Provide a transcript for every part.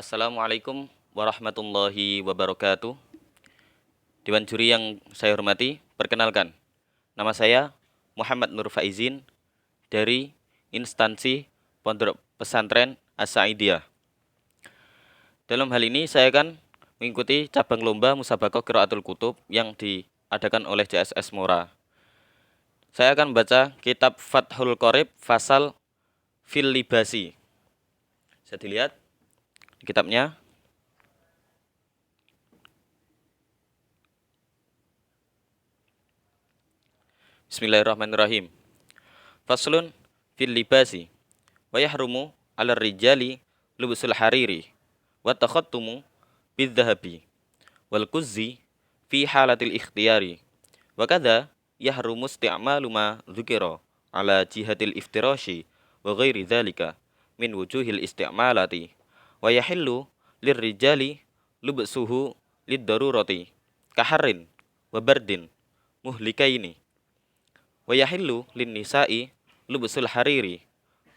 Assalamualaikum warahmatullahi wabarakatuh. Dewan juri yang saya hormati, perkenalkan, nama saya Muhammad Nur Faizin dari instansi Pondok Pesantren As-Sa'idiyah. Dalam hal ini saya akan mengikuti cabang lomba Musabaqah Qiraatul Kutub yang diadakan oleh JSS Mora. Saya akan membaca kitab Fathul Qorib Fasal Fil Libasi. Bisa dilihat di kitabnya. Bismillahirrahmanirrahim. Faslun fil libasi wa yahrumu 'alal rijali lubsul hariri wa takhattumu bidzahabi wal kuzzi fi halatil ikhtiyari wa kadza yahrumu isti'malu ma dzukira ala jihatil iftirashi wa ghairi dzalika min wujuhil isti'malati wa yahillu lirrijali lubsuhu lid-darurati kaharrin wa bardin muhlikaini wa yahillu lin-nisa'i lubsul hariri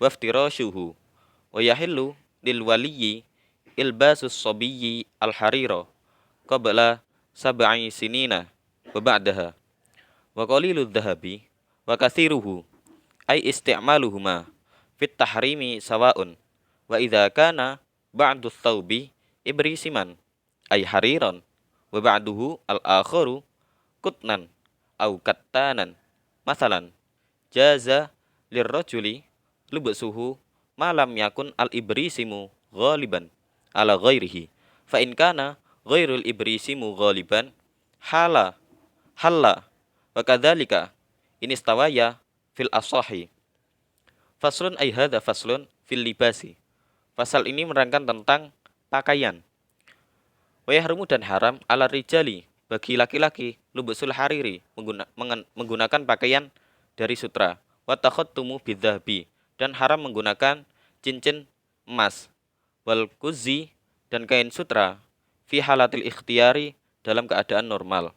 waftirashuhu wa yahillu lil waliyyi ilbasus sabiyyi al harira qabla sab'i sinina wa ba'daha wa qaliludz dhahabi wa kathiruhu ay isti'maluhuma fit tahrimi sawa'un wa idza kana ba'du thawbi ibrisiman ay hariran wa ba'duhu al akharu kutnan au kattanan masalan jaza lirrajuli lubsuhu ma lam yakun al-ibrisimu ghaliban ala ghairihi fa in kana ghairul ibrisimu ghaliban hala halla wa kadzalika in istawaya fil asahi. Faslun ay hadza faslun fil libasi. Pasal ini menerangkan tentang pakaian. Wa yahrumu dan haram ala rijali bagi laki-laki lubsul hariri menggunakan pakaian dari sutra wa takhattumu bidzahabi dan haram menggunakan cincin emas wal kuzi dan kain sutra fi halatil ikhtiyari dalam keadaan normal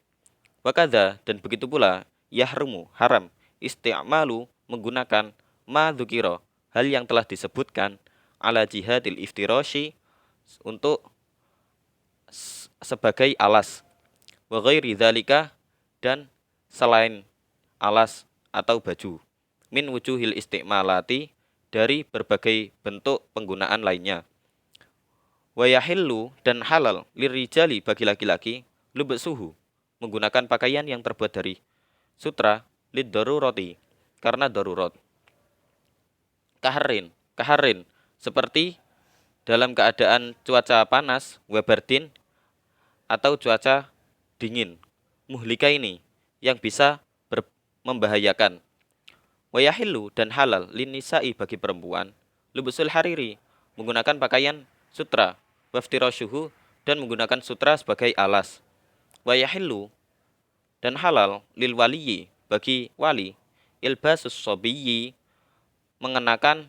wa kadza dan begitu pula yahrumu haram isti'malu menggunakan ma dzukira hal yang telah disebutkan ala jihadil iftirashi untuk sebagai alas wa ghairi dzalika dan selain alas atau baju min wujuhil isti'malati dari berbagai bentuk penggunaan lainnya wa yahillu dan halal lirijali bagi laki-laki lubsuhu menggunakan pakaian yang terbuat dari sutra lid darurati karena darurat kaharin seperti dalam keadaan cuaca panas wabardin atau cuaca dingin muhlika ini yang bisa membahayakan wa yahillu dan halal linnisa'i bagi perempuan lubsul hariri menggunakan pakaian sutra waftirashuhu dan menggunakan sutra sebagai alas wa yahillu dan halal lil waliyyi bagi wali ilbasus sabiyyi mengenakan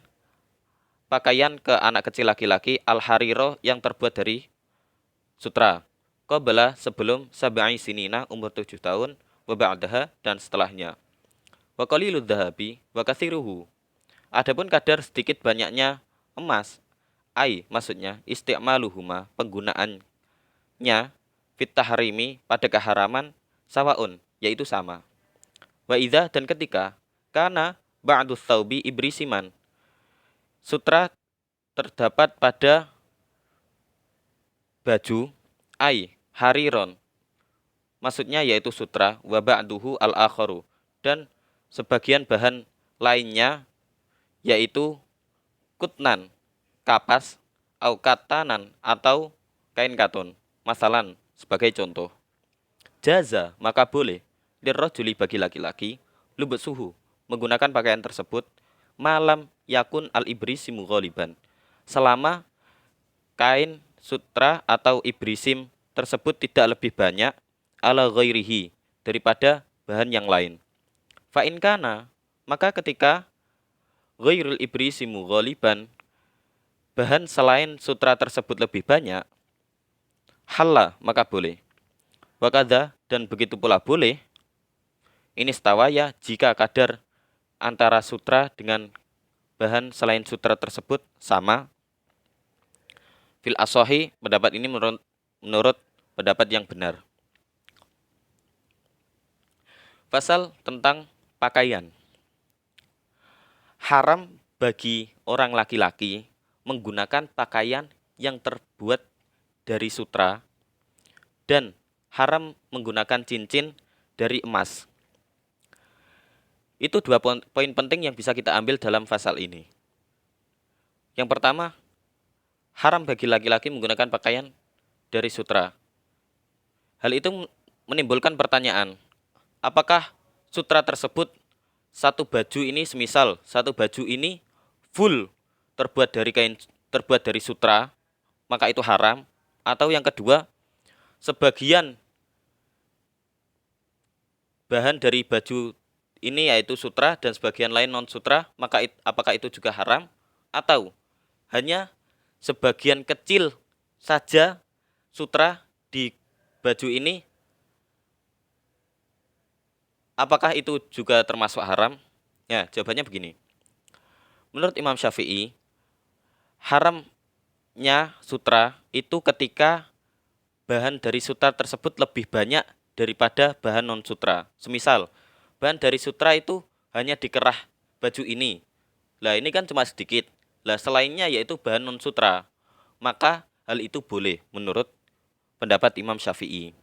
pakaian ke anak kecil laki-laki al hariro yang terbuat dari sutra qabla sebelum sab'i sinina umur 7 tahun wa ba'daha dan setelahnya wa qaliludz dhahabi wa kathiruhu adapun kadar sedikit banyaknya emas ai maksudnya isti'maluhuma penggunaannya fit tahrimi pada keharaman sawaun yaitu sama wa idza dan ketika kana ba'du tsaubi ibrisiman sutra terdapat pada baju ai hariron maksudnya yaitu sutra wa ba'duhu al-akharu dan sebagian bahan lainnya yaitu kutnan kapas au katanan atau kain katun masalan sebagai contoh jaza maka boleh lirrajuli bagi laki-laki lubsuhu menggunakan pakaian tersebut malam yakun al-ibrisimu ghaliban selama kain sutra atau ibrisim tersebut tidak lebih banyak ala ghairihi daripada bahan yang lain. Fa in kana maka ketika ghairul ibrisimu ghaliban bahan selain sutra tersebut lebih banyak halla maka boleh. Wa kadza dan begitu pula boleh ini stawaya jika kadar antara sutra dengan bahan selain sutra tersebut sama Fil asohi, pendapat ini menurut pendapat yang benar. Pasal tentang pakaian. Haram bagi orang laki-laki menggunakan pakaian yang terbuat dari sutra dan haram menggunakan cincin dari emas. Itu dua poin penting yang bisa kita ambil dalam pasal ini. Yang pertama, haram bagi laki-laki menggunakan pakaian dari sutra. Hal itu menimbulkan pertanyaan, apakah sutra tersebut satu baju ini semisal satu baju ini full terbuat dari sutra, maka itu haram, atau yang kedua, sebagian bahan dari baju ini yaitu sutra dan sebagian lain non sutra, maka apakah itu juga haram, atau hanya sebagian kecil saja sutra di baju ini, apakah itu juga termasuk haram? Ya, jawabannya begini. Menurut Imam Syafi'i, haramnya sutra itu ketika bahan dari sutra tersebut lebih banyak daripada bahan non sutra. Semisal, bahan dari sutra itu hanya dikerah baju ini. Lah ini kan cuma sedikit. Lah selainnya yaitu bahan non sutra. Maka hal itu boleh menurut pendapat Imam Syafi'i.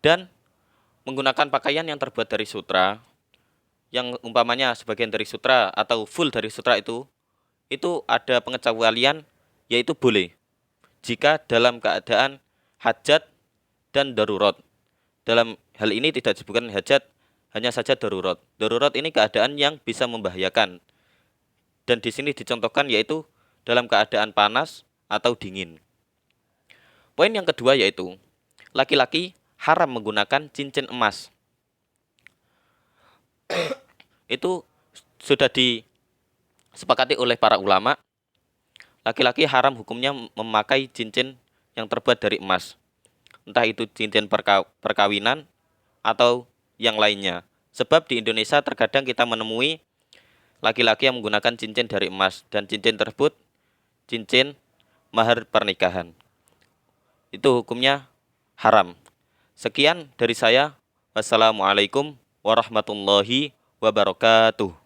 Dan menggunakan pakaian yang terbuat dari sutra, yang umpamanya sebagian dari sutra atau full dari sutra itu ada pengecualian, yaitu boleh jika dalam keadaan hajat dan darurat. Dalam hal ini tidak disebutkan hajat, hanya saja darurat. Darurat ini keadaan yang bisa membahayakan. Dan di sini dicontohkan yaitu dalam keadaan panas atau dingin. Poin yang kedua yaitu laki-laki haram menggunakan cincin emas. Itu sudah disepakati oleh para ulama. Laki-laki haram hukumnya memakai cincin yang terbuat dari emas. Entah itu cincin perkawinan atau yang lainnya. Sebab di Indonesia terkadang kita menemui laki-laki yang menggunakan cincin dari emas, dan cincin tersebut cincin mahar pernikahan. Itu hukumnya haram. Sekian dari saya. Wassalamualaikum warahmatullahi wabarakatuh.